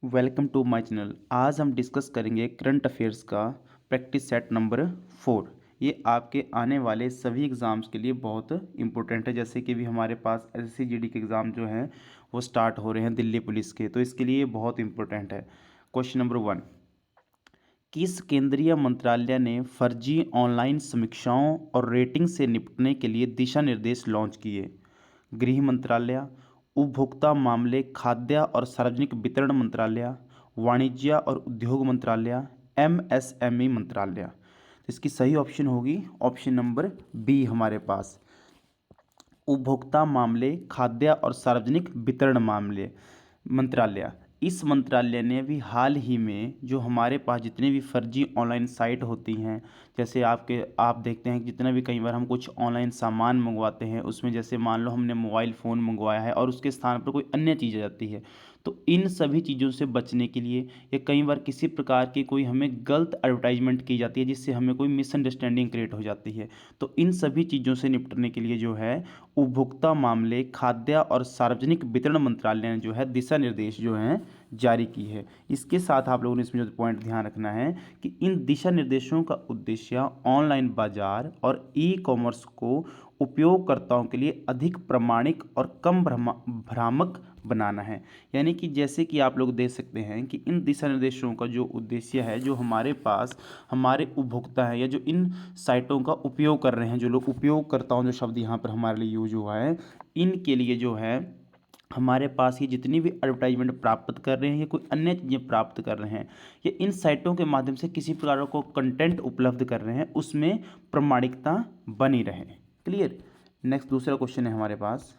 Welcome to my channel. आज हम discuss करेंगे करंट अफेयर्स का प्रैक्टिस सेट नंबर 4। ये आपके आने वाले सभी एग्ज़ाम्स के लिए बहुत इंपॉर्टेंट है। जैसे कि भी हमारे पास एसएससी जीडी के एग्ज़ाम जो हैं वो स्टार्ट हो रहे हैं दिल्ली पुलिस के, तो इसके लिए ये बहुत इंपॉर्टेंट है। क्वेश्चन नंबर 1, किस केंद्रीय मंत्रालय ने फर्जी ऑनलाइन समीक्षाओं और रेटिंग से निपटने के लिए दिशा निर्देश लॉन्च किए? गृह मंत्रालय, उपभोक्ता मामले, खाद्य और सार्वजनिक वितरण मंत्रालय, वाणिज्य और उद्योग मंत्रालय, एमएसएमई मंत्रालय। तो इसकी सही ऑप्शन होगी ऑप्शन नंबर बी हमारे पास, उपभोक्ता मामले, खाद्य और सार्वजनिक वितरण मामले मंत्रालय। इस मंत्रालय ने भी हाल ही में जो हमारे पास जितने भी फर्जी ऑनलाइन साइट होती हैं, जैसे आप देखते हैं कि जितना भी कई बार हम कुछ ऑनलाइन सामान मंगवाते हैं, उसमें जैसे मान लो हमने मोबाइल फ़ोन मंगवाया है और उसके स्थान पर कोई अन्य चीज़ आ जाती है, तो इन सभी चीज़ों से बचने के लिए या कई बार किसी प्रकार की कोई हमें गलत एडवर्टाइजमेंट की जाती है जिससे हमें कोई मिसअंडरस्टैंडिंग क्रिएट हो जाती है, तो इन सभी चीज़ों से निपटने के लिए जो है उपभोक्ता मामले, खाद्य और सार्वजनिक वितरण मंत्रालय ने जो है दिशा निर्देश जो हैं जारी की है। इसके साथ आप लोगों ने इसमें जो पॉइंट ध्यान रखना है कि इन दिशा निर्देशों का उद्देश्य ऑनलाइन बाजार और ई कॉमर्स को उपयोगकर्ताओं के लिए अधिक प्रामाणिक और कम भ्रामक बनाना है। यानी कि जैसे कि आप लोग देख सकते हैं कि इन दिशा निर्देशों का जो उद्देश्य है, जो हमारे पास हमारे उपभोक्ता हैं या जो इन साइटों का उपयोग कर रहे हैं, जो लोग उपयोगकर्ताओं, जो शब्द यहाँ पर हमारे लिए यूज हुआ है, इनके लिए जो है हमारे पास ये जितनी भी एडवर्टाइजमेंट प्राप्त कर रहे हैं या कोई अन्य चीज़ें प्राप्त कर रहे हैं या इन साइटों के माध्यम से किसी प्रकार को कंटेंट उपलब्ध कर रहे हैं, उसमें प्रामाणिकता बनी रहे। क्लियर। नेक्स्ट दूसरा क्वेश्चन है हमारे पास,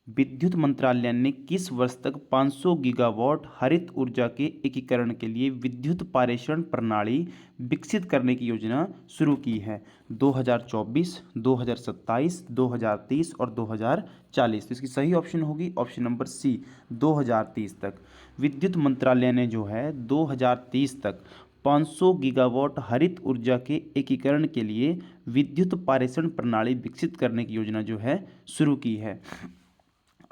विद्युत मंत्रालय ने किस वर्ष तक 500 गीगावाट हरित ऊर्जा के एकीकरण के लिए विद्युत पारेषण प्रणाली विकसित करने की योजना शुरू की है? 2024, 2027, 2030 और 2040। तो इसकी सही ऑप्शन होगी ऑप्शन नंबर सी, 2030 तक। विद्युत मंत्रालय ने जो है 2030 तक 500 गीगावाट हरित ऊर्जा के एकीकरण के लिए विद्युत पारेषण प्रणाली विकसित करने की योजना जो है शुरू की है।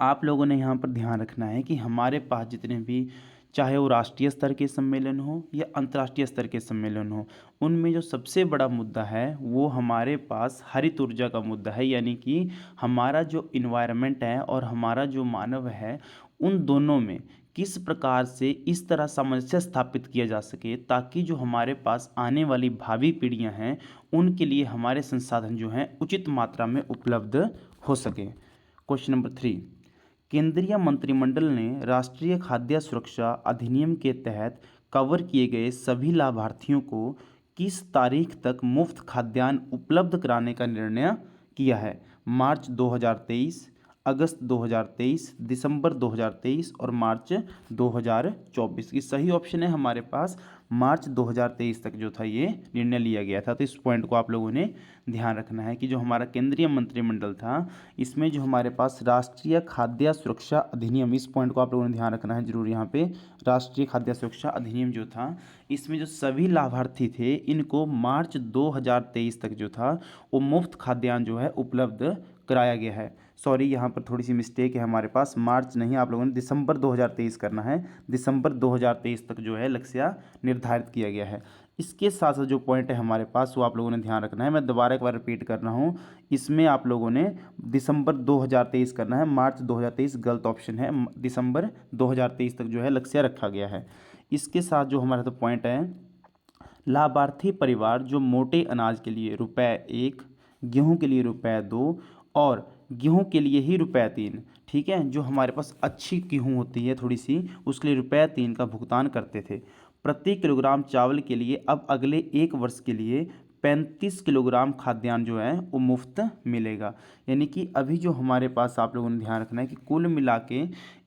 आप लोगों ने यहाँ पर ध्यान रखना है कि हमारे पास जितने भी, चाहे वो राष्ट्रीय स्तर के सम्मेलन हो या अंतर्राष्ट्रीय स्तर के सम्मेलन हो, उनमें जो सबसे बड़ा मुद्दा है वो हमारे पास हरित ऊर्जा का मुद्दा है। यानी कि हमारा जो इन्वायरमेंट है और हमारा जो मानव है, उन दोनों में किस प्रकार से इस तरह सामंजस्य स्थापित किया जा सके ताकि जो हमारे पास आने वाली भावी पीढ़ियां हैं उनके लिए हमारे संसाधन जो हैं उचित मात्रा में उपलब्ध हो सके। क्वेश्चन नंबर 3, केंद्रीय मंत्रिमंडल ने राष्ट्रीय खाद्य सुरक्षा अधिनियम के तहत कवर किए गए सभी लाभार्थियों को किस तारीख तक मुफ्त खाद्यान्न उपलब्ध कराने का निर्णय किया है? मार्च 2023, अगस्त 2023, दिसंबर 2023 और मार्च 2024। की सही ऑप्शन है हमारे पास मार्च 2023 तक जो था ये निर्णय लिया गया था। तो इस पॉइंट को आप लोगों ने ध्यान रखना है कि जो हमारा केंद्रीय मंत्रिमंडल था, इसमें जो हमारे पास राष्ट्रीय खाद्य सुरक्षा अधिनियम, इस पॉइंट को आप लोगों ने ध्यान रखना है जरूर यहाँ पे। राष्ट्रीय खाद्य सुरक्षा अधिनियम जो था, इसमें जो सभी लाभार्थी थे इनको मार्च 2023 तक जो था वो मुफ्त खाद्यान्न जो है उपलब्ध कराया गया है। सॉरी, यहाँ पर थोड़ी सी मिस्टेक है हमारे पास, मार्च नहीं, आप लोगों ने दिसंबर 2023 करना है। दिसंबर 2023 तक जो है लक्ष्य निर्धारित किया गया है। इसके साथ साथ जो पॉइंट है हमारे पास वो आप लोगों ने ध्यान रखना है। मैं दोबारा एक बार रिपीट कर रहा हूँ, इसमें आप लोगों ने दिसंबर 2023 करना है, मार्च 2023 गलत ऑप्शन है। दिसंबर 2023 तक जो है लक्ष्य रखा गया है। इसके साथ जो हमारा तो पॉइंट है, लाभार्थी परिवार जो मोटे अनाज के लिए ₹1, गेहूं के लिए ₹2 और गेहूं के लिए ही ₹3, ठीक है, जो हमारे पास अच्छी गेहूं होती है थोड़ी सी, उसके लिए ₹3 का भुगतान करते थे। प्रति किलोग्राम चावल के लिए अब अगले 1 वर्ष के लिए 35 किलोग्राम खाद्यान्न जो है वो मुफ्त मिलेगा। यानी कि अभी जो हमारे पास आप लोगों ने ध्यान रखना है कि कुल मिला के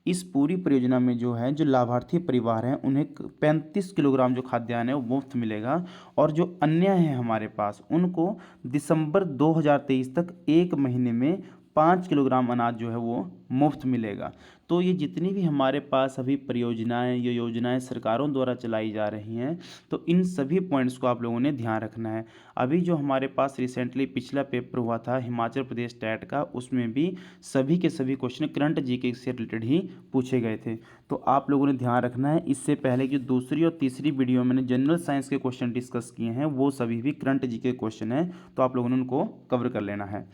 इस पूरी परियोजना में जो है जो लाभार्थी परिवार हैं उन्हें 35 किलोग्राम जो खाद्यान्न है वो मुफ्त मिलेगा, और जो अन्य हैं हमारे पास उनको दिसंबर 2023 तक 1 महीने में 5 किलोग्राम अनाज जो है वो मुफ्त मिलेगा। तो ये जितनी भी हमारे पास अभी परियोजनाएं या योजनाएं सरकारों द्वारा चलाई जा रही हैं, तो इन सभी पॉइंट्स को आप लोगों ने ध्यान रखना है। अभी जो हमारे पास रिसेंटली पिछला पेपर हुआ था हिमाचल प्रदेश टेट का, उसमें भी सभी के सभी क्वेश्चन करंट जीके से रिलेटेड ही पूछे गए थे। तो आप लोगों ने ध्यान रखना है। इससे पहले जो दूसरी और तीसरी वीडियो मैंने जनरल साइंस के क्वेश्चन डिस्कस किए हैं, वो सभी भी करंट जीके क्वेश्चन हैं, तो आप लोगों ने उनको कवर कर लेना है।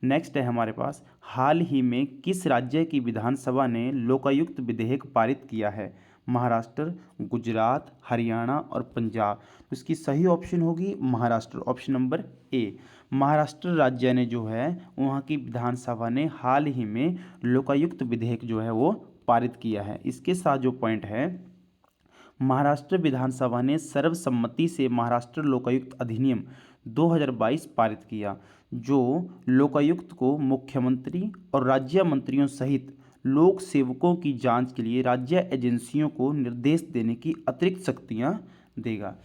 नेक्स्ट है हमारे पास, हाल ही में किस राज्य की विधानसभा ने लोकायुक्त विधेयक पारित किया है? महाराष्ट्र, गुजरात, हरियाणा और पंजाब। तो इसकी सही ऑप्शन होगी Maharashtra, option number A. Maharashtra राज्य ने जो है वहाँ की विधानसभा ने हाल ही में लोकायुक्त विधेयक जो है वो पारित किया है। इसके साथ जो पॉइंट है, महाराष्ट्र विधानसभा ने सर्वसम्मति से महाराष्ट्र लोकायुक्त अधिनियम 2022 पारित किया, जो लोकायुक्त को मुख्यमंत्री और राज्य मंत्रियों सहित लोक सेवकों की जांच के लिए राज्य एजेंसियों को निर्देश देने की अतिरिक्त शक्तियां देगा।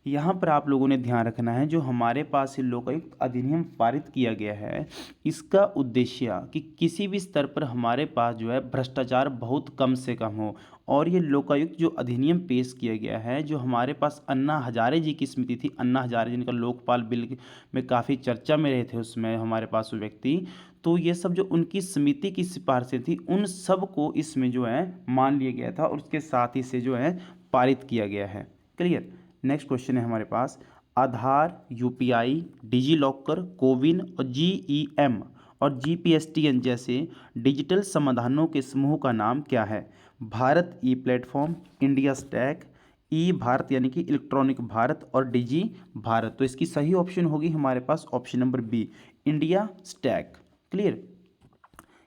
यहाँ पर आप लोगों ने ध्यान रखना है, जो हमारे पास ये लोकायुक्त अधिनियम पारित किया गया है, इसका उद्देश्य कि किसी भी स्तर पर हमारे पास जो है भ्रष्टाचार बहुत कम से कम हो। और ये लोकायुक्त जो अधिनियम पेश किया गया है, जो हमारे पास अन्ना हजारे जी की समिति थी, अन्ना हजारे जिनका लोकपाल बिल में काफ़ी चर्चा में रहे थे उस समय हमारे पास वो व्यक्ति, तो ये सब जो उनकी समिति की सिफारिशें थी, उन सब को इसमें जो है मान लिया गया था और उसके साथ ही से जो है पारित किया गया है। क्लियर। नेक्स्ट क्वेश्चन है हमारे पास, आधार, यूपीआई, डिजी लॉकर, कोविन और जीईएम और जीपीएसटीएन जैसे डिजिटल समाधानों के समूह का नाम क्या है? भारत ई प्लेटफॉर्म, इंडिया स्टैक, ई भारत यानी कि इलेक्ट्रॉनिक भारत और डिजी भारत। तो इसकी सही ऑप्शन होगी हमारे पास option number B, India stack. Clear.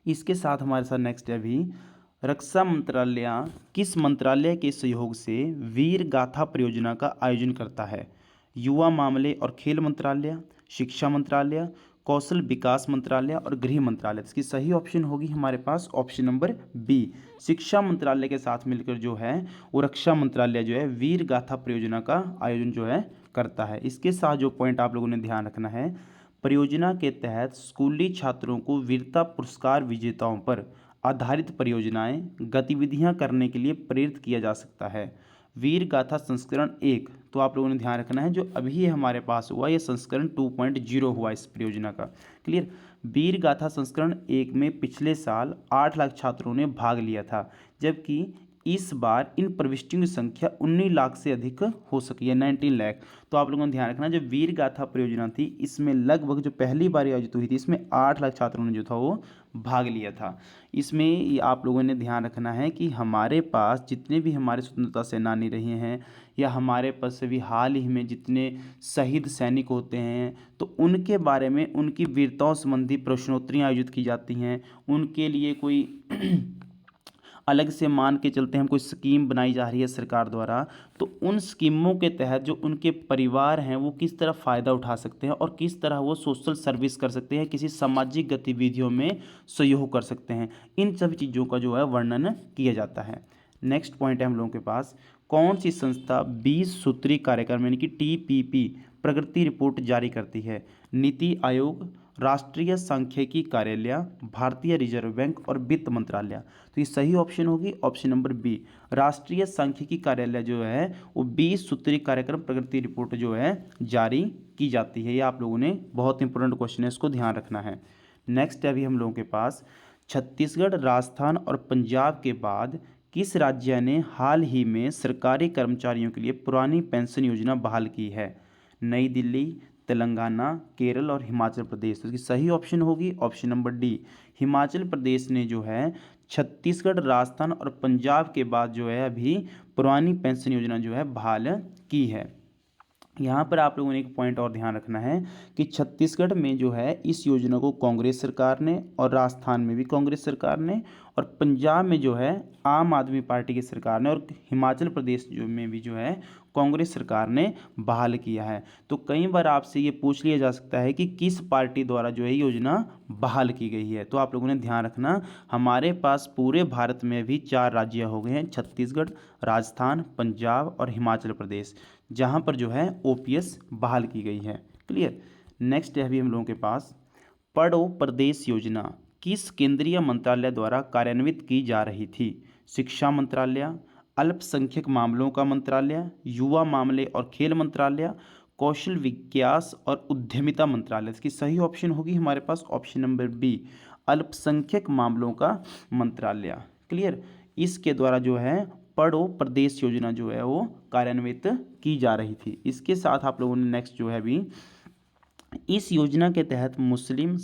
इसके साथ हमारे साथ नेक्स्ट है अभी, रक्षा मंत्रालय किस मंत्रालय के सहयोग से वीर गाथा परियोजना का आयोजन करता है? युवा मामले और खेल मंत्रालय, शिक्षा मंत्रालय, कौशल विकास मंत्रालय और गृह मंत्रालय। इसकी सही ऑप्शन होगी हमारे पास ऑप्शन नंबर बी, शिक्षा मंत्रालय के साथ मिलकर जो है वो रक्षा मंत्रालय जो है वीर गाथा परियोजना का आयोजन जो है करता है। इसके साथ जो पॉइंट आप लोगों ने ध्यान रखना है, परियोजना के तहत स्कूली छात्रों को वीरता पुरस्कार विजेताओं पर आधारित परियोजनाएं गतिविधियां करने के लिए प्रेरित किया जा सकता है। वीर गाथा संस्करण 1, तो आप लोगों ने ध्यान रखना है, जो अभी ये हमारे पास हुआ ये संस्करण 2.0 हुआ इस परियोजना का। क्लियर। वीर गाथा संस्करण 1 में पिछले साल 8 लाख छात्रों ने भाग लिया था, जबकि इस बार इन प्रविष्टियों की संख्या 19 लाख से अधिक हो सकी है, 19 लाख। तो आप लोगों ने ध्यान रखना, जो वीर गाथा परियोजना थी इसमें लगभग जो पहली बार आयोजित हुई थी, इसमें 8 लाख छात्रों ने जो था वो भाग लिया था। इसमें ये आप लोगों ने ध्यान रखना है कि हमारे पास जितने भी हमारे स्वतंत्रता सेनानी रहे हैं या हमारे पास भी हाल ही में जितने शहीद सैनिक होते हैं, तो उनके बारे में उनकी वीरताओं संबंधी प्रश्नोत्तरियाँ आयोजित की जाती हैं। उनके लिए कोई अलग से मान के चलते हैं, कोई स्कीम बनाई जा रही है सरकार द्वारा, तो उन स्कीमों के तहत जो उनके परिवार हैं वो किस तरह फ़ायदा उठा सकते हैं और किस तरह वो सोशल सर्विस कर सकते हैं, किसी सामाजिक गतिविधियों में सहयोग कर सकते हैं, इन सभी चीज़ों का जो है वर्णन किया जाता है। नेक्स्ट पॉइंट है हम लोगों के पास, कौन सी संस्था 20 सूत्री कार्यक्रम यानी कि TPP प्रगति रिपोर्ट जारी करती है? नीति आयोग, राष्ट्रीय सांख्यिकी कार्यालय, भारतीय रिजर्व बैंक और वित्त मंत्रालय। तो ये सही ऑप्शन होगी ऑप्शन नंबर बी, राष्ट्रीय सांख्यिकी कार्यालय जो है वो 20 सूत्री कार्यक्रम प्रगति रिपोर्ट जो है जारी की जाती है। ये आप लोगों ने बहुत इंपॉर्टेंट क्वेश्चन है, इसको ध्यान रखना है। नेक्स्ट है अभी हम लोगों के पास, छत्तीसगढ़, राजस्थान और पंजाब के बाद किस राज्य ने हाल ही में सरकारी कर्मचारियों के लिए पुरानी पेंशन योजना बहाल की है? नई दिल्ली, तेलंगाना, केरल और हिमाचल प्रदेश। तो इसकी सही ऑप्शन होगी option number D, Himachal Pradesh ने जो है छत्तीसगढ़, राजस्थान और पंजाब के बाद जो है अभी पुरानी पेंशन योजना जो है बहाल की है। यहाँ पर आप लोगों ने एक पॉइंट और ध्यान रखना है कि छत्तीसगढ़ में जो है इस योजना को कांग्रेस सरकार ने, और राजस्थान में भी कांग्रेस सरकार ने, और पंजाब में जो है आम आदमी पार्टी की सरकार ने, और हिमाचल प्रदेश जो में भी जो है कांग्रेस सरकार ने बहाल किया है। तो कई बार आपसे ये पूछ लिया जा सकता है कि किस पार्टी द्वारा जो है योजना बहाल की गई है। तो आप लोगों ने ध्यान रखना, हमारे पास पूरे भारत में भी 4 राज्य हो गए हैं, छत्तीसगढ़, राजस्थान, पंजाब और हिमाचल प्रदेश, जहाँ पर जो है OPS बहाल की गई है। क्लियर। नेक्स्ट है अभी हम लोगों के पास, पढ़ो प्रदेश योजना किस केंद्रीय मंत्रालय द्वारा कार्यान्वित की जा रही थी? शिक्षा मंत्रालय, अल्पसंख्यक मामलों का मंत्रालय, युवा मामले और खेल मंत्रालय, कौशल विकास और उद्यमिता मंत्रालय। इसकी सही ऑप्शन होगी हमारे पास ऑप्शन नंबर बी, अल्पसंख्यक मामलों का मंत्रालय। क्लियर। इसके द्वारा जो है पढ़ो प्रदेश योजना जो है वो कार्यान्वित की जा रही थी। इसके साथ आप लोगों ने नेक्स्ट जो है अभी, इस योजना के तहत मुस्लिम,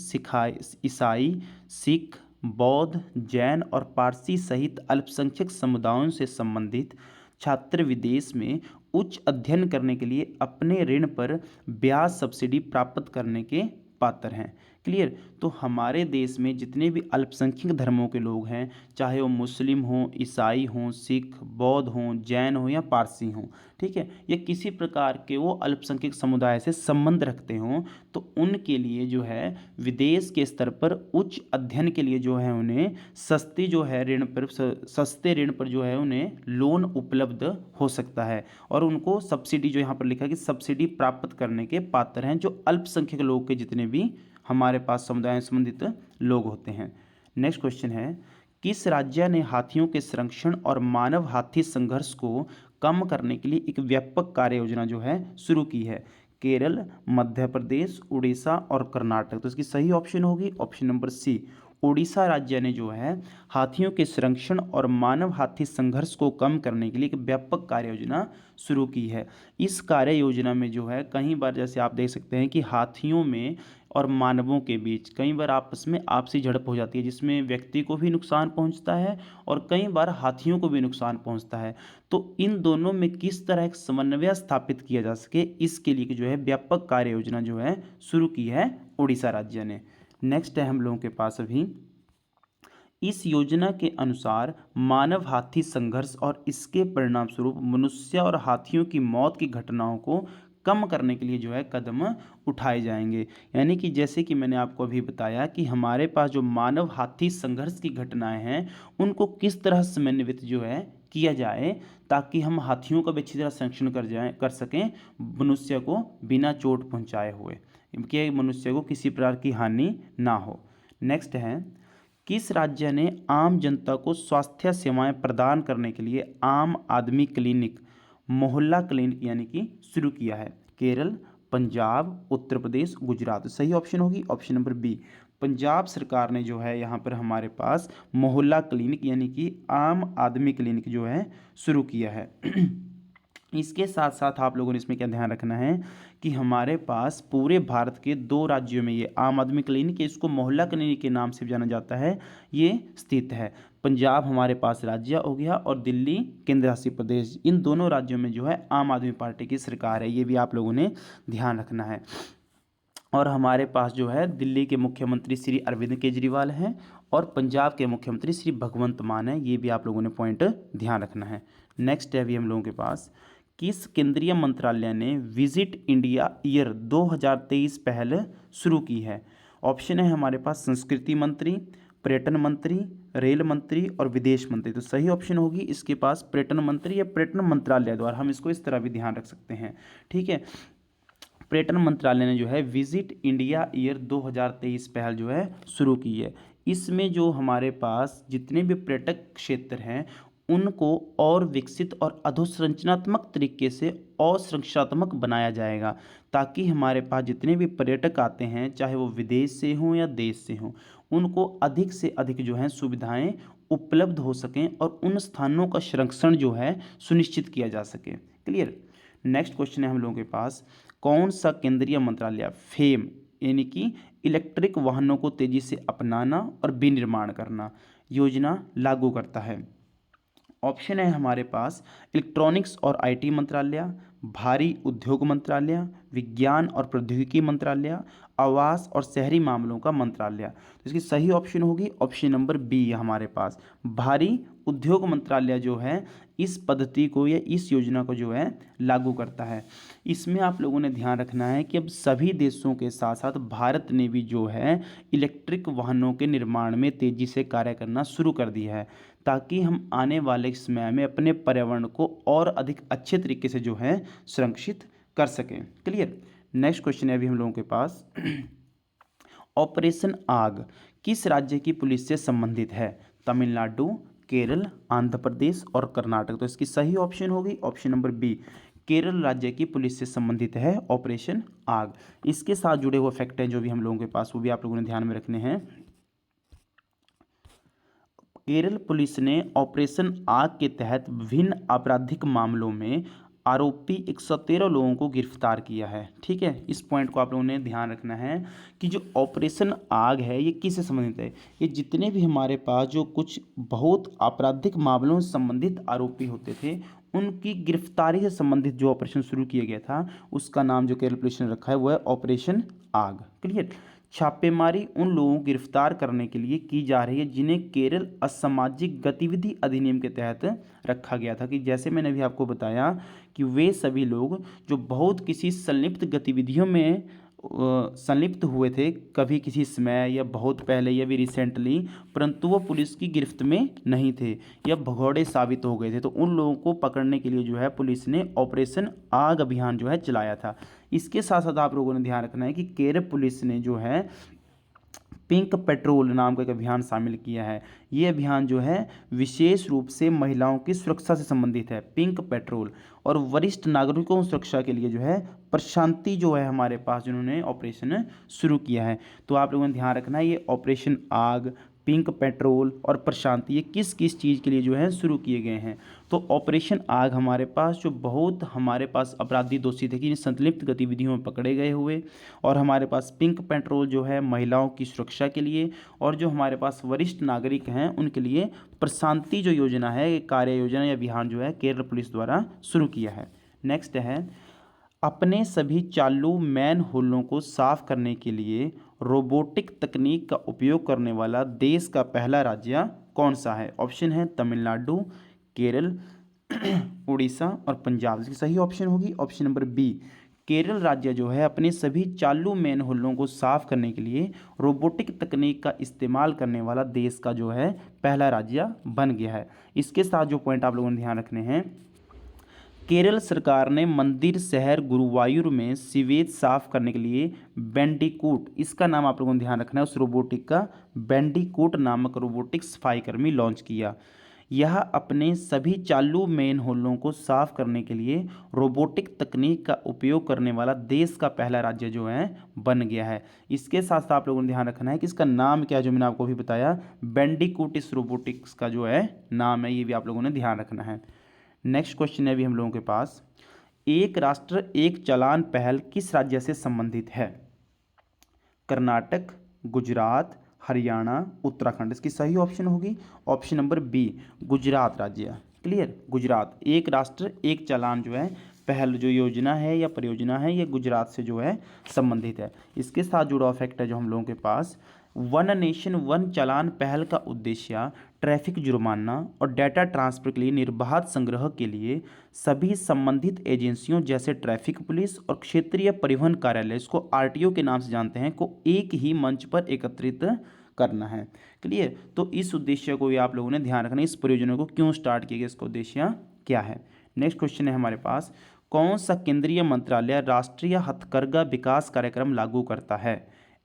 ईसाई, सिख, बौद्ध, जैन और पारसी सहित अल्पसंख्यक समुदायों से संबंधित छात्र विदेश में उच्च अध्ययन करने के लिए अपने ऋण पर ब्याज सब्सिडी प्राप्त करने के पात्र हैं। क्लियर। तो हमारे देश में जितने भी अल्पसंख्यक धर्मों के लोग हैं, चाहे वो मुस्लिम हों, ईसाई हों, सिख, बौद्ध हों, जैन हों या पारसी हों, ठीक है, या किसी प्रकार के वो अल्पसंख्यक समुदाय से संबंध रखते हों, तो उनके लिए जो है विदेश के स्तर पर उच्च अध्ययन के लिए जो है उन्हें सस्ते जो है ऋण पर सस्ते ऋण पर जो है उन्हें लोन उपलब्ध हो सकता है, और उनको सब्सिडी जो यहाँ पर लिखा है कि सब्सिडी प्राप्त करने के पात्र हैं जो अल्पसंख्यक लोग के जितने भी हमारे पास समुदाय से संबंधित लोग होते हैं। नेक्स्ट क्वेश्चन है, किस राज्य ने हाथियों के संरक्षण और मानव हाथी संघर्ष को कम करने के लिए एक व्यापक कार्य योजना जो है शुरू की है? केरल, मध्य प्रदेश, उड़ीसा और कर्नाटक। तो इसकी सही ऑप्शन होगी ऑप्शन नंबर सी, उड़ीसा राज्य ने जो है हाथियों के संरक्षण और मानव हाथी संघर्ष को कम करने के लिए एक व्यापक कार्य योजना शुरू की है। इस कार्य योजना में जो है कई बार जैसे आप देख सकते हैं कि हाथियों में और मानवों के बीच कई बार आपस में आपसी झड़प हो जाती है, जिसमें व्यक्ति को भी नुकसान पहुंचता है और कई बार हाथियों को भी नुकसान पहुंचता है। तो इन दोनों में किस तरह एक समन्वय स्थापित किया जा सके, इसके लिए जो है व्यापक कार्य योजना जो है शुरू की है उड़ीसा राज्य ने। नेक्स्ट है हम लोगों के पास अभी, इस योजना के अनुसार मानव हाथी संघर्ष और इसके परिणाम स्वरूप मनुष्य और हाथियों की मौत की घटनाओं को कम करने के लिए जो है कदम उठाए जाएंगे। यानी कि जैसे कि मैंने आपको अभी बताया कि हमारे पास जो मानव हाथी संघर्ष की घटनाएं हैं उनको किस तरह समन्वित जो है किया जाए ताकि हम हाथियों का भी अच्छी तरह संरक्षण कर सकें, मनुष्य को बिना चोट पहुंचाए हुए, कि मनुष्य को किसी प्रकार की हानि ना हो। नेक्स्ट है, किस राज्य ने आम जनता को स्वास्थ्य सेवाएं प्रदान करने के लिए आम आदमी क्लिनिक, मोहल्ला क्लिनिक यानी कि शुरू किया है? केरल, पंजाब, उत्तर प्रदेश, गुजरात। सही ऑप्शन होगी ऑप्शन नंबर बी, पंजाब सरकार ने जो है यहाँ पर हमारे पास मोहल्ला क्लिनिक यानी कि आम आदमी क्लिनिक जो है शुरू किया है। इसके साथ साथ आप लोगों ने इसमें क्या ध्यान रखना है कि हमारे पास पूरे भारत के 2 राज्यों में ये आम आदमी क्लिनिक, इसको मोहल्ला क्लिनिक के नाम से जाना जाता है, ये स्थित है। पंजाब हमारे पास राज्य हो गया और दिल्ली केंद्र शासित प्रदेश, इन दोनों राज्यों में जो है आम आदमी पार्टी की सरकार है, ये भी आप लोगों ने ध्यान रखना है। और हमारे पास जो है दिल्ली के मुख्यमंत्री श्री अरविंद केजरीवाल हैं और पंजाब के मुख्यमंत्री श्री भगवंत मान हैं, ये भी आप लोगों ने पॉइंट ध्यान रखना है। नेक्स्ट है अभी हम लोगों के पास, किस केंद्रीय मंत्रालय ने विजिट इंडिया ईयर 2023 पहल शुरू की है? ऑप्शन है हमारे पास संस्कृति मंत्री, पर्यटन मंत्री, रेल मंत्री और विदेश मंत्री। तो सही ऑप्शन होगी इसके पास पर्यटन मंत्री या पर्यटन मंत्रालय द्वारा, हम इसको इस तरह भी ध्यान रख सकते हैं, ठीक है। पर्यटन मंत्रालय ने जो है विजिट इंडिया ईयर 2023 पहल जो है शुरू की है। इसमें जो हमारे पास जितने भी पर्यटक क्षेत्र हैं उनको और विकसित और अधोसंरचनात्मक तरीके से और संरचनात्मक बनाया जाएगा ताकि हमारे पास जितने भी पर्यटक आते हैं चाहे वो विदेश से हों या देश से हों, उनको अधिक से अधिक जो है सुविधाएं उपलब्ध हो सकें और उन स्थानों का संरक्षण जो है सुनिश्चित किया जा सके। क्लियर। नेक्स्ट क्वेश्चन है हम लोगों के पास, कौन सा केंद्रीय मंत्रालय फेम यानी कि इलेक्ट्रिक वाहनों को तेजी से अपनाना और विनिर्माण करना योजना लागू करता है? ऑप्शन है हमारे पास इलेक्ट्रॉनिक्स और आईटी मंत्रालय, भारी उद्योग मंत्रालय, विज्ञान और प्रौद्योगिकी मंत्रालय, आवास और शहरी मामलों का मंत्रालय। तो इसकी सही ऑप्शन होगी ऑप्शन नंबर बी है हमारे पास, भारी उद्योग मंत्रालय जो है इस पद्धति को या इस योजना को जो है लागू करता है। इसमें आप लोगों ने ध्यान रखना है कि अब सभी देशों के साथ साथ भारत ने भी जो है इलेक्ट्रिक वाहनों के निर्माण में तेज़ी से कार्य करना शुरू कर दिया है ताकि हम आने वाले समय में अपने पर्यावरण को और अधिक अच्छे तरीके से जो है संरक्षित कर सकें। क्लियर। नेक्स्ट क्वेश्चन है अभी हम लोगों के पास, ऑपरेशन आग किस राज्य की पुलिस से संबंधित है? तमिलनाडु, केरल, आंध्र प्रदेश और कर्नाटक। तो इसकी सही ऑप्शन होगी ऑप्शन नंबर बी, केरल राज्य की पुलिस से संबंधित है ऑपरेशन आग। इसके साथ जुड़े हुए फैक्ट हैं जो भी हम लोगों के पास, वो भी आप लोगों ने ध्यान में रखने हैं। केरल पुलिस ने ऑपरेशन आग के तहत विभिन्न आपराधिक मामलों में आरोपी 113 लोगों को गिरफ्तार किया है। ठीक है, इस पॉइंट को आप लोगों ने ध्यान रखना है कि जो ऑपरेशन आग है ये किससे संबंधित है। ये जितने भी हमारे पास जो कुछ बहुत आपराधिक मामलों से संबंधित आरोपी होते थे उनकी गिरफ्तारी से संबंधित जो ऑपरेशन शुरू किया गया था उसका नाम जो केरल पुलिस ने रखा है वो है ऑपरेशन आग। क्लियर। छापेमारी उन लोगों को गिरफ्तार करने के लिए की जा रही है जिन्हें केरल असामाजिक गतिविधि अधिनियम के तहत रखा गया था, कि जैसे मैंने अभी आपको बताया कि वे सभी लोग जो बहुत किसी संलिप्त गतिविधियों में संलिप्त हुए थे, कभी किसी समय या बहुत पहले या भी रिसेंटली, परंतु वो पुलिस की गिरफ्त में नहीं थे या भगौड़े साबित हो गए थे, तो उन लोगों को पकड़ने के लिए जो है पुलिस ने ऑपरेशन आग अभियान जो है चलाया था। इसके साथ साथ आप लोगों ने ध्यान रखना है कि केरल पुलिस ने जो है पिंक पेट्रोल नाम का एक अभियान शामिल किया है। ये अभियान जो है विशेष रूप से महिलाओं की सुरक्षा से संबंधित है, पिंक पेट्रोल, और वरिष्ठ नागरिकों की सुरक्षा के लिए जो है प्रशांति जो है हमारे पास जिन्होंने ऑपरेशन शुरू किया है। तो आप लोगों ने ध्यान रखना है ये ऑपरेशन आग, पिंक पेट्रोल और प्रशांति ये किस किस चीज़ के लिए जो है शुरू किए गए हैं। तो ऑपरेशन आग हमारे पास जो बहुत हमारे पास अपराधी दोषी थे कि संलिप्त गतिविधियों में पकड़े गए हुए, और हमारे पास पिंक पेट्रोल जो है महिलाओं की सुरक्षा के लिए, और जो हमारे पास वरिष्ठ नागरिक हैं उनके लिए प्रशांति जो योजना है, कार्य योजना या अभियान जो है केरल पुलिस द्वारा शुरू किया है। नेक्स्ट है, अपने सभी चालू मैन होलों को साफ करने के लिए रोबोटिक तकनीक का उपयोग करने वाला देश का पहला राज्य कौन सा है? ऑप्शन है तमिलनाडु, केरल, उड़ीसा और पंजाब। इसकी सही ऑप्शन होगी ऑप्शन नंबर बी, केरल राज्य जो है अपने सभी चालू मैन होलों को साफ करने के लिए रोबोटिक तकनीक का इस्तेमाल करने वाला देश का जो है पहला राज्य बन गया है। इसके साथ जो पॉइंट आप लोगों ने ध्यान रखने हैं, केरल सरकार ने मंदिर शहर गुरुवायूर में सीवेज साफ करने के लिए बैंडिकूट, इसका नाम आप लोगों ने ध्यान रखना है, उस रोबोटिक का बैंडिकूट नामक रोबोटिक सफाई कर्मी लॉन्च किया। यह अपने सभी चालू मेन होलों को साफ करने के लिए रोबोटिक तकनीक का उपयोग करने वाला देश का पहला राज्य जो है बन गया है। इसके साथ साथ आप लोगों ने ध्यान रखना है कि इसका नाम क्या है, जो मैंने आपको अभी बताया बैंडिकूट इस रोबोटिक्स का जो है नाम है, ये भी आप लोगों ने ध्यान रखना है। नेक्स्ट क्वेश्चन है अभी हम लोगों के पास, एक राष्ट्र एक चालान पहल किस राज्य से संबंधित है? कर्नाटक, गुजरात, हरियाणा, उत्तराखंड। इसकी सही ऑप्शन होगी ऑप्शन नंबर बी, गुजरात राज्य। क्लियर, गुजरात, एक राष्ट्र एक चालान जो है पहल जो योजना है या परियोजना है ये गुजरात से जो है संबंधित है। इसके साथ जुड़ा फैक्ट है जो हम लोगों के पास, वन नेशन वन चालान पहल का उद्देश्य ट्रैफिक जुर्माना और डेटा ट्रांसफर के लिए निर्बाध संग्रह के लिए सभी संबंधित एजेंसियों जैसे ट्रैफिक पुलिस और क्षेत्रीय परिवहन कार्यालय, इसको आरटीओ के नाम से जानते हैं, को एक ही मंच पर एकत्रित करना है। क्लियर, तो इस उद्देश्य को भी आप लोगों ने ध्यान रखना है, इस परियोजना को क्यों स्टार्ट किया गया, इसका उद्देश्य क्या है। नेक्स्ट क्वेश्चन है हमारे पास, कौन सा केंद्रीय मंत्रालय राष्ट्रीय हथकरघा विकास कार्यक्रम लागू करता है?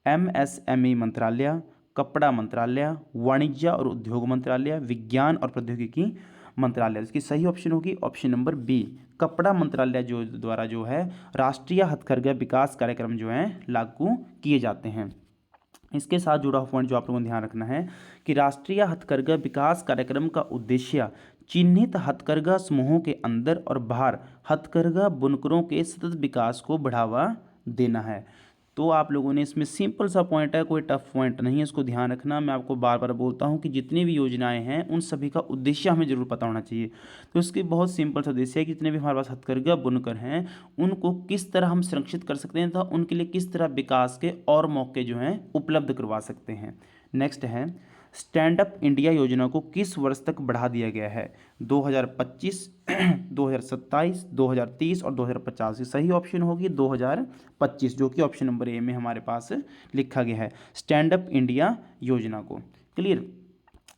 एमएसएमई मंत्रालय, कपड़ा मंत्रालय, वाणिज्य और उद्योग मंत्रालय, विज्ञान और प्रौद्योगिकी मंत्रालय। इसकी सही ऑप्शन होगी ऑप्शन नंबर बी, कपड़ा मंत्रालय जो द्वारा जो है राष्ट्रीय हथकरघा विकास कार्यक्रम जो है लागू किए जाते हैं। इसके साथ जुड़ा हुआ पॉइंट जो आप लोगों को ध्यान रखना है कि राष्ट्रीय हथकरघा विकास कार्यक्रम का उद्देश्य चिन्हित हथकरघा समूहों के अंदर और बाहर हथकरघा बुनकरों के सतत विकास को बढ़ावा देना है। तो आप लोगों ने इसमें सिंपल सा पॉइंट है, कोई टफ पॉइंट नहीं है, इसको ध्यान रखना। मैं आपको बार बार बोलता हूँ कि जितनी भी योजनाएं हैं उन सभी का उद्देश्य हमें जरूर पता होना चाहिए। तो इसके बहुत सिंपल सा उद्देश्य है कि जितने भी हमारे पास हथकरघा बुनकर हैं उनको किस तरह हम संरक्षित कर सकते हैं तथा उनके लिए किस तरह विकास के और मौके जो हैं उपलब्ध करवा सकते हैं। नेक्स्ट है, स्टैंड अप इंडिया योजना को किस वर्ष तक बढ़ा दिया गया है? 2025, 2027, 2030 और 2050। की सही ऑप्शन होगी 2025, जो कि ऑप्शन नंबर ए में हमारे पास लिखा गया है स्टैंड अप इंडिया योजना को। क्लियर,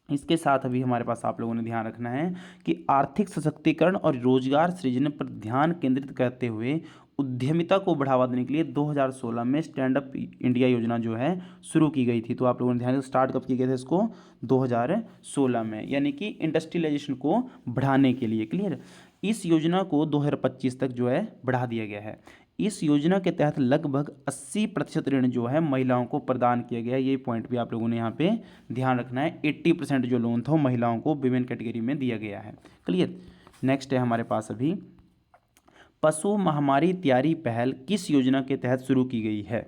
इसके साथ अभी हमारे पास आप लोगों ने ध्यान रखना है कि आर्थिक सशक्तिकरण और रोजगार सृजन पर ध्यान केंद्रित करते हुए उद्यमिता को बढ़ावा देने के लिए 2016 में स्टैंड अप इंडिया योजना जो है शुरू की गई थी। तो आप लोगों ने ध्यान से स्टार्ट कब किया गया था इसको? 2016 में, यानी कि इंडस्ट्रियलाइजेशन को बढ़ाने के लिए। क्लियर। इस योजना को 2025 तक जो है बढ़ा दिया गया है। इस योजना के तहत लगभग 80% ऋण जो है महिलाओं को प्रदान किया गया है। ये पॉइंट भी आप लोगों ने यहाँ पे ध्यान रखना है। 80% जो लोन था वो महिलाओं को विमेन कैटेगरी में दिया गया है। क्लियर। नेक्स्ट है हमारे पास अभी, पशु महामारी तैयारी पहल किस योजना के तहत शुरू की गई है?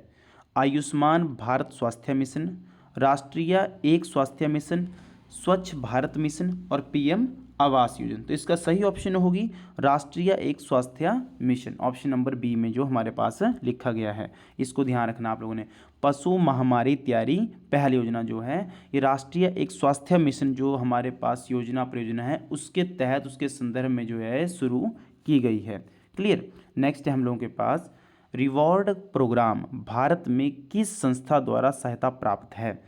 आयुष्मान भारत स्वास्थ्य मिशन, राष्ट्रीय एक स्वास्थ्य मिशन, स्वच्छ भारत मिशन और पीएम आवास योजना। तो इसका सही ऑप्शन होगी राष्ट्रीय एक स्वास्थ्य मिशन, ऑप्शन नंबर बी में जो हमारे पास लिखा गया है। इसको ध्यान रखना आप लोगों ने। पशु महामारी तैयारी पहल योजना जो है ये राष्ट्रीय एक स्वास्थ्य मिशन जो हमारे पास योजना परियोजना है उसके तहत उसके संदर्भ में जो है शुरू की गई है। क्लियर। नेक्स्ट है हम लोगों के पास, रिवॉर्ड प्रोग्राम भारत में किस संस्था द्वारा सहायता प्राप्त है?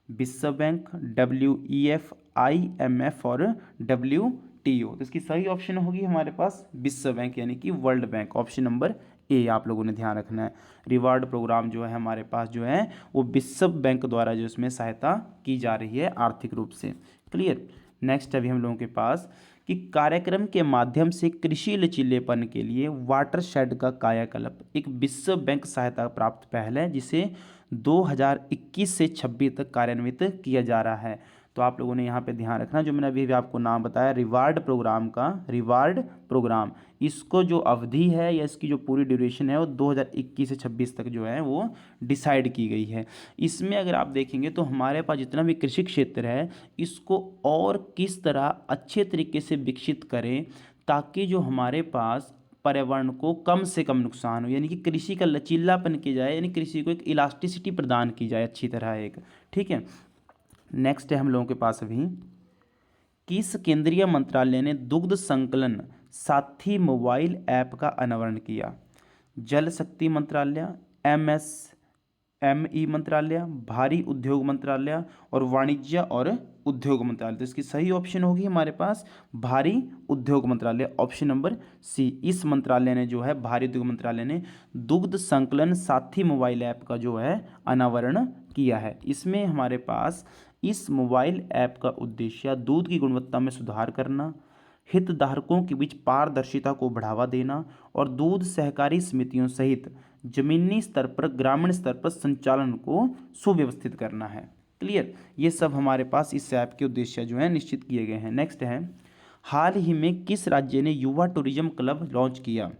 विश्व बैंक, WEF, IMF और WTO। तो इसकी सही ऑप्शन होगी हमारे पास विश्व बैंक यानी कि world bank, option number A आप लोगों ने ध्यान रखना है। रिवार्ड प्रोग्राम जो है हमारे पास जो है वो विश्व बैंक द्वारा जो इसमें सहायता की जा रही है आर्थिक रूप से। क्लियर। नेक्स्ट अभी हम लोगों के पास कि कार्यक्रम के माध्यम से कृषि लचीलेपन के लिए वाटरशेड का कायाकल्प एक विश्व बैंक सहायता प्राप्त पहल है जिसे 2021 से 26 तक कार्यान्वित किया जा रहा है। तो आप लोगों ने यहाँ पे ध्यान रखना जो मैंने अभी भी आपको नाम बताया रिवार्ड प्रोग्राम का, रिवार्ड प्रोग्राम, इसको जो अवधि है या इसकी जो पूरी ड्यूरेशन है वो 2021 से 26 तक जो है वो डिसाइड की गई है। इसमें अगर आप देखेंगे तो हमारे पास जितना भी कृषि क्षेत्र है इसको और किस तरह अच्छे तरीके से विकसित करें ताकि जो हमारे पास पर्यावरण को कम से कम नुकसान हो, यानी कि कृषि का लचीलापन किया जाए, यानी कृषि को एक इलास्टिसिटी प्रदान की जाए अच्छी तरह एक। ठीक है। नेक्स्ट है हम लोगों के पास अभी, किस केंद्रीय मंत्रालय ने दुग्ध संकलन साथी मोबाइल ऐप का अनावरण किया? जल शक्ति मंत्रालय, MSME मंत्रालय, भारी उद्योग मंत्रालय और वाणिज्य और उद्योग मंत्रालय। तो इसकी सही ऑप्शन होगी हमारे पास भारी उद्योग मंत्रालय, ऑप्शन नंबर सी। इस मंत्रालय ने जो है भारी उद्योग मंत्रालय ने दुग्ध संकलन साथी मोबाइल ऐप का जो है अनावरण किया है। इसमें हमारे पास इस मोबाइल ऐप का उद्देश्य दूध की गुणवत्ता में सुधार करना, हितधारकों के बीच पारदर्शिता को बढ़ावा देना और दूध सहकारी समितियों सहित जमीनी स्तर पर ग्रामीण स्तर पर संचालन को सुव्यवस्थित करना है। क्लियर। ये सब हमारे पास इस ऐप के उद्देश्य जो है निश्चित किए गए हैं। नेक्स्ट है, हाल ही में किस राज्य ने युवा टूरिज्म क्लब लॉन्च किया?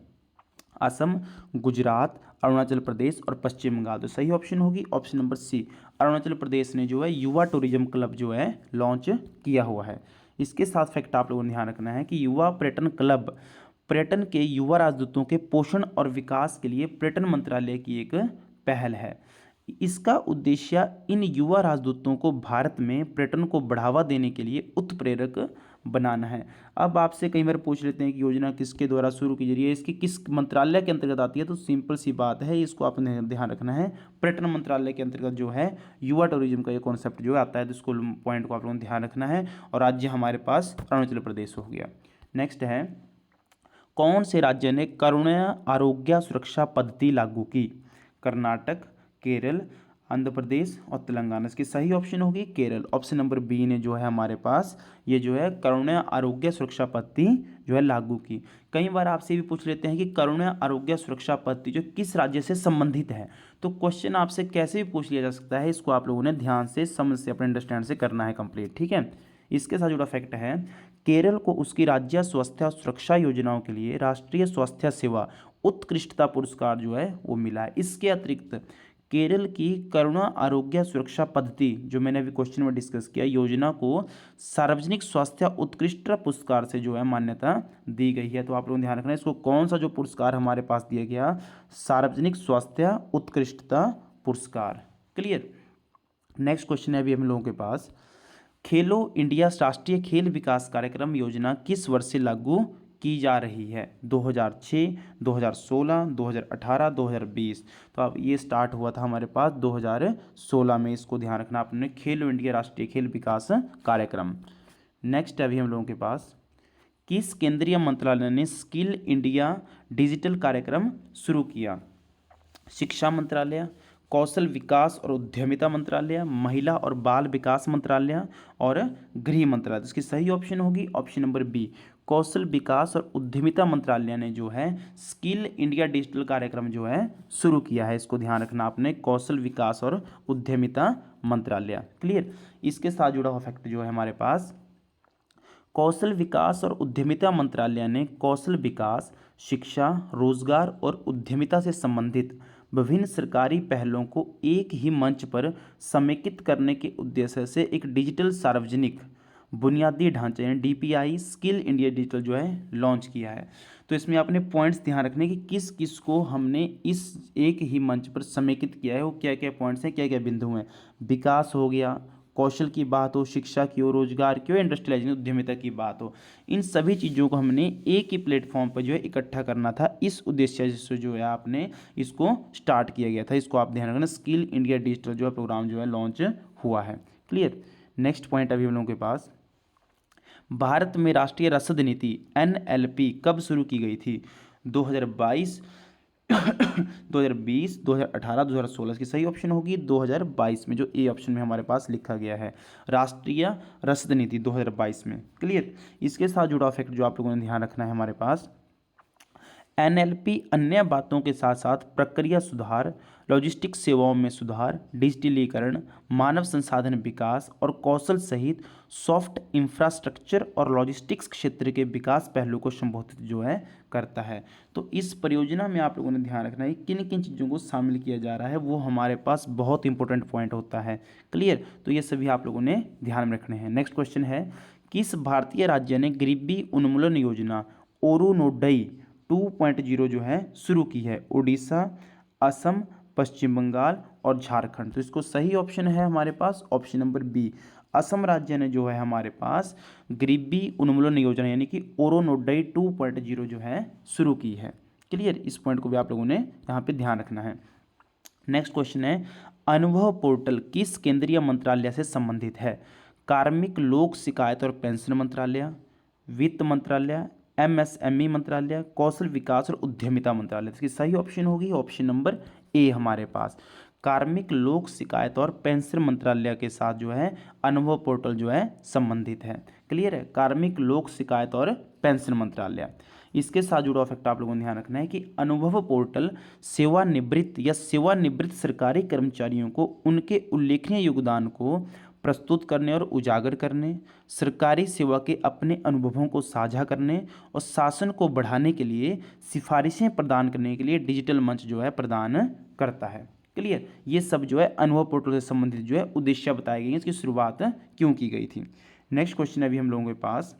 असम, गुजरात, अरुणाचल प्रदेश और पश्चिम बंगाल। तो सही ऑप्शन होगी option number C. Arunachal Pradesh ने जो है युवा टूरिज्म क्लब जो है लॉन्च किया हुआ है। इसके साथ फैक्ट आप लोगों ने ध्यान रखना है कि युवा पर्यटन क्लब पर्यटन के युवा राजदूतों के पोषण और विकास के लिए पर्यटन मंत्रालय की एक पहल है। इसका उद्देश्य इन युवा राजदूतों को भारत में पर्यटन को बढ़ावा देने के लिए उत्प्रेरक बनाना है। अब आपसे कई बार पूछ लेते हैं कि योजना किसके द्वारा शुरू की जा रही है, इसकी किस मंत्रालय के अंतर्गत आती है? तो सिंपल सी बात है, इसको आपने ध्यान रखना है पर्यटन मंत्रालय के अंतर्गत जो है युवा टूरिज्म का ये कॉन्सेप्ट जो आता है। तो इसको पॉइंट को आप लोगों ने ध्यान रखना है। और राज्य हमारे पास अरुणाचल प्रदेश हो गया। नेक्स्ट है, कौन से राज्य ने करुणा आरोग्य सुरक्षा पद्धति लागू की? कर्नाटक, केरल, आंध्र प्रदेश और तेलंगाना। इसकी सही ऑप्शन होगी केरल, ऑप्शन नंबर बी ने जो है हमारे पास ये जो है करुणा आरोग्य सुरक्षा पद्धति जो है लागू की। कई बार आपसे भी पूछ लेते हैं कि करुणा आरोग्य सुरक्षा पद्धति जो किस राज्य से संबंधित है। तो क्वेश्चन आपसे कैसे भी पूछ लिया जा सकता है, इसको आप लोगों ने ध्यान से समझ से अपने अंडरस्टैंड से करना है कंप्लीट। ठीक है। इसके साथ जुड़ा फैक्ट है, केरल को उसकी राज्य स्वास्थ्य सुरक्षा योजनाओं के लिए राष्ट्रीय स्वास्थ्य सेवा उत्कृष्टता पुरस्कार जो है वो मिला है। इसके अतिरिक्त केरल की करुणा आरोग्य सुरक्षा पद्धति जो मैंने अभी क्वेश्चन में डिस्कस किया योजना को सार्वजनिक स्वास्थ्य उत्कृष्टता पुरस्कार से जो है मान्यता दी गई है। तो आप लोगों ने ध्यान रखना है इसको कौन सा जो पुरस्कार हमारे पास दिया गया, सार्वजनिक स्वास्थ्य उत्कृष्टता पुरस्कार। क्लियर। नेक्स्ट क्वेश्चन है अभी हम लोगों के पास, खेलो इंडिया राष्ट्रीय खेल विकास कार्यक्रम योजना किस वर्ष से लागू की जा रही है? 2006, 2016, 2018, 2020। तो अब ये स्टार्ट हुआ था हमारे पास 2016 में, इसको ध्यान रखना आपने, खेलो इंडिया राष्ट्रीय खेल विकास कार्यक्रम। नेक्स्ट अभी हम लोगों के पास, किस केंद्रीय मंत्रालय ने स्किल इंडिया डिजिटल कार्यक्रम शुरू किया? शिक्षा मंत्रालय, कौशल विकास और उद्यमिता मंत्रालय, महिला और बाल विकास मंत्रालय और गृह मंत्रालय। इसकी सही ऑप्शन होगी ऑप्शन नंबर बी, कौशल विकास और उद्यमिता मंत्रालय ने जो है स्किल इंडिया डिजिटल कार्यक्रम जो है शुरू किया है। इसको ध्यान रखना आपने, कौशल विकास और उद्यमिता मंत्रालय। क्लियर। इसके साथ जुड़ा हुआ फैक्ट जो है हमारे पास, कौशल विकास और उद्यमिता मंत्रालय ने कौशल विकास, शिक्षा, रोजगार और उद्यमिता से संबंधित विभिन्न सरकारी पहलों को एक ही मंच पर समेकित करने के उद्देश्य से एक डिजिटल सार्वजनिक बुनियादी ढांचे यानी डीपीआई स्किल इंडिया डिजिटल जो है लॉन्च किया है। तो इसमें आपने पॉइंट्स ध्यान रखने कि किस किस को हमने इस एक ही मंच पर समेकित किया है, वो क्या क्या पॉइंट्स हैं, क्या क्या बिंदु हैं। विकास हो गया, कौशल की बात हो, शिक्षा की हो, रोजगार की हो, इंडस्ट्रियलाइजेशन उद्यमिता की बात हो, इन सभी चीज़ों को हमने एक ही प्लेटफॉर्म पर जो है इकट्ठा करना था। इस उद्देश्य से जो है आपने इसको स्टार्ट किया गया था। इसको आप ध्यान रखना, स्किल इंडिया डिजिटल जो है प्रोग्राम जो है लॉन्च हुआ है। क्लियर। नेक्स्ट पॉइंट अभी हम लोगों के पास, भारत में राष्ट्रीय रसद नीति एनएलपी कब शुरू की गई थी? 2022 2020 2018 2016। इसकी सही ऑप्शन होगी 2022 में, जो ए ऑप्शन में हमारे पास लिखा गया है, राष्ट्रीय रसद नीति 2022 में। क्लियर। इसके साथ जुड़ा फैक्ट जो आप लोगों ने ध्यान रखना है हमारे पास, एनएलपी अन्य बातों के साथ साथ प्रक्रिया सुधार, लॉजिस्टिक्स सेवाओं में सुधार, डिजिटलीकरण, मानव संसाधन विकास और कौशल सहित सॉफ्ट इंफ्रास्ट्रक्चर और लॉजिस्टिक्स क्षेत्र के विकास पहलू को संबोधित जो है करता है। तो इस परियोजना में आप लोगों ने ध्यान रखना है किन किन चीज़ों को शामिल किया जा रहा है, वो हमारे पास बहुत इंपॉर्टेंट पॉइंट होता है। क्लियर। तो ये सभी आप लोगों ने ध्यान में रखने हैं। नेक्स्ट क्वेश्चन है, किस भारतीय राज्य ने गरीबी उन्मूलन योजना ओरोनोडई 2.0 जो है शुरू की है? उड़ीसा, असम, पश्चिम बंगाल और झारखंड। तो इसको सही ऑप्शन है हमारे पास ऑप्शन नंबर बी, असम राज्य ने जो है हमारे पास गरीबी उन्मूलन योजना यानी कि ओरोनोडई 2.0 जो है शुरू की है। क्लियर। इस पॉइंट को भी आप लोगों ने यहाँ पे ध्यान रखना है। नेक्स्ट क्वेश्चन है, अनुभव पोर्टल किस केंद्रीय मंत्रालय से संबंधित है? कार्मिक लोक शिकायत और पेंशन मंत्रालय, वित्त मंत्रालय, एमएसएमई मंत्रालय, कौशल विकास और उद्यमिता मंत्रालय। इसकी सही ऑप्शन होगी ऑप्शन नंबर ए हमारे पास, कार्मिक लोक शिकायत और पेंशन मंत्रालय के साथ जो है अनुभव पोर्टल जो है संबंधित है। क्लियर है, कार्मिक लोक शिकायत और पेंशन मंत्रालय। इसके साथ जुड़ा फैक्ट आप लोगों को ध्यान रखना है कि अनुभव पोर्टल सेवानिवृत्त या सेवानिवृत्त सरकारी कर्मचारियों को उनके उल्लेखनीय योगदान को प्रस्तुत करने और उजागर करने, सरकारी सेवा के अपने अनुभवों को साझा करने और शासन को बढ़ाने के लिए सिफारिशें प्रदान करने के लिए डिजिटल मंच जो है प्रदान करता है। क्लियर। ये सब जो है अनुभव पोर्टल से संबंधित जो है उद्देश्य बताए गए हैं, इसकी शुरुआत क्यों की गई थी। नेक्स्ट क्वेश्चन अभी हम लोगों के पास,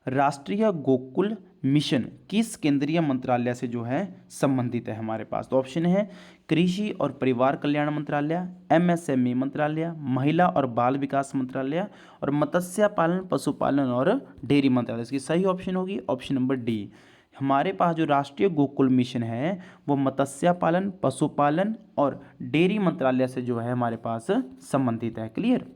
राष्ट्रीय गोकुल मिशन किस केंद्रीय मंत्रालय से जो है संबंधित है हमारे पास? तो ऑप्शन है कृषि और परिवार कल्याण मंत्रालय, एमएसएमई मंत्रालय, महिला और बाल विकास मंत्रालय और मत्स्य पालन, पशुपालन और डेयरी मंत्रालय। इसकी सही ऑप्शन होगी ऑप्शन नंबर डी। हमारे पास जो राष्ट्रीय गोकुल मिशन है वो मत्स्य पालन, पशुपालन और डेयरी मंत्रालय से जो है हमारे पास संबंधित है। क्लियर।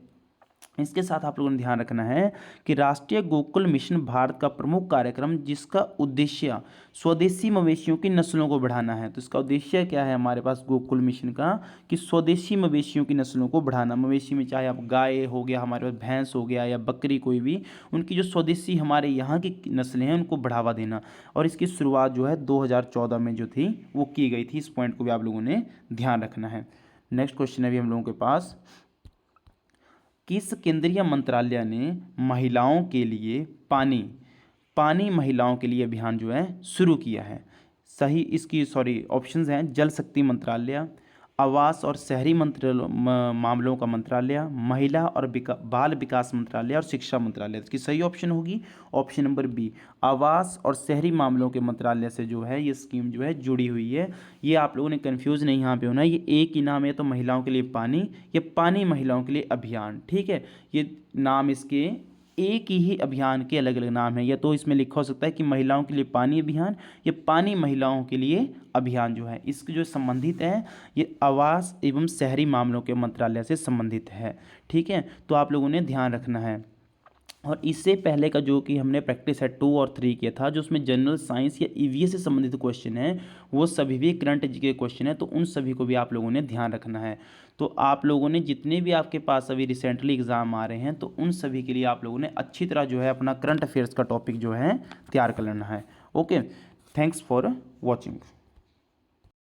इसके साथ आप लोगों ने ध्यान रखना है कि राष्ट्रीय गोकुल मिशन भारत का प्रमुख कार्यक्रम जिसका उद्देश्य स्वदेशी मवेशियों की नस्लों को बढ़ाना है। तो इसका उद्देश्य क्या है हमारे पास गोकुल मिशन का, कि स्वदेशी मवेशियों की नस्लों को बढ़ाना। मवेशी में चाहे आप गाय हो गया, हमारे पास भैंस हो गया या बकरी, कोई भी उनकी जो स्वदेशी हमारे यहाँ की नस्लें हैं उनको बढ़ावा देना। और इसकी शुरुआत जो है 2014 में जो थी वो की गई थी। इस पॉइंट को भी आप लोगों ने ध्यान रखना है। नेक्स्ट क्वेश्चन है अभी हम लोगों के पास, किस केंद्रीय मंत्रालय ने महिलाओं के लिए पानी महिलाओं के लिए अभियान जो है शुरू किया है? सही इसकी ऑप्शंस हैं, जल शक्ति मंत्रालय, आवास और शहरी मामलों का मंत्रालय, महिला और बाल विकास मंत्रालय और शिक्षा मंत्रालय। इसकी सही ऑप्शन होगी ऑप्शन नंबर बी, आवास और शहरी मामलों के मंत्रालय से जो है ये स्कीम जो है जुड़ी हुई है। ये आप लोगों ने कंफ्यूज नहीं यहाँ पे होना, ये एक ही नाम है, तो महिलाओं के लिए पानी, ये पानी महिलाओं के लिए अभियान। ठीक है, ये नाम इसके एक ही अभियान के अलग अलग नाम है, या तो इसमें लिखा हो सकता है कि महिलाओं के लिए पानी अभियान, ये पानी महिलाओं के लिए अभियान जो है इसके जो संबंधित है ये आवास एवं शहरी मामलों के मंत्रालय से संबंधित है। ठीक है, तो आप लोगों ने ध्यान रखना है। और इससे पहले का जो कि हमने प्रैक्टिस सेट 2 और 3 किया था, जो उसमें जनरल साइंस या ईवीएस से संबंधित क्वेश्चन है, वो सभी भी करंट जीके क्वेश्चन है, तो उन सभी को भी आप लोगों ने ध्यान रखना है। तो आप लोगों ने जितने भी आपके पास अभी रिसेंटली एग्ज़ाम आ रहे हैं, तो उन सभी के लिए आप लोगों ने अच्छी तरह जो है अपना करंट अफेयर्स का टॉपिक जो है तैयार कर लेना है। Okay, thanks for watching.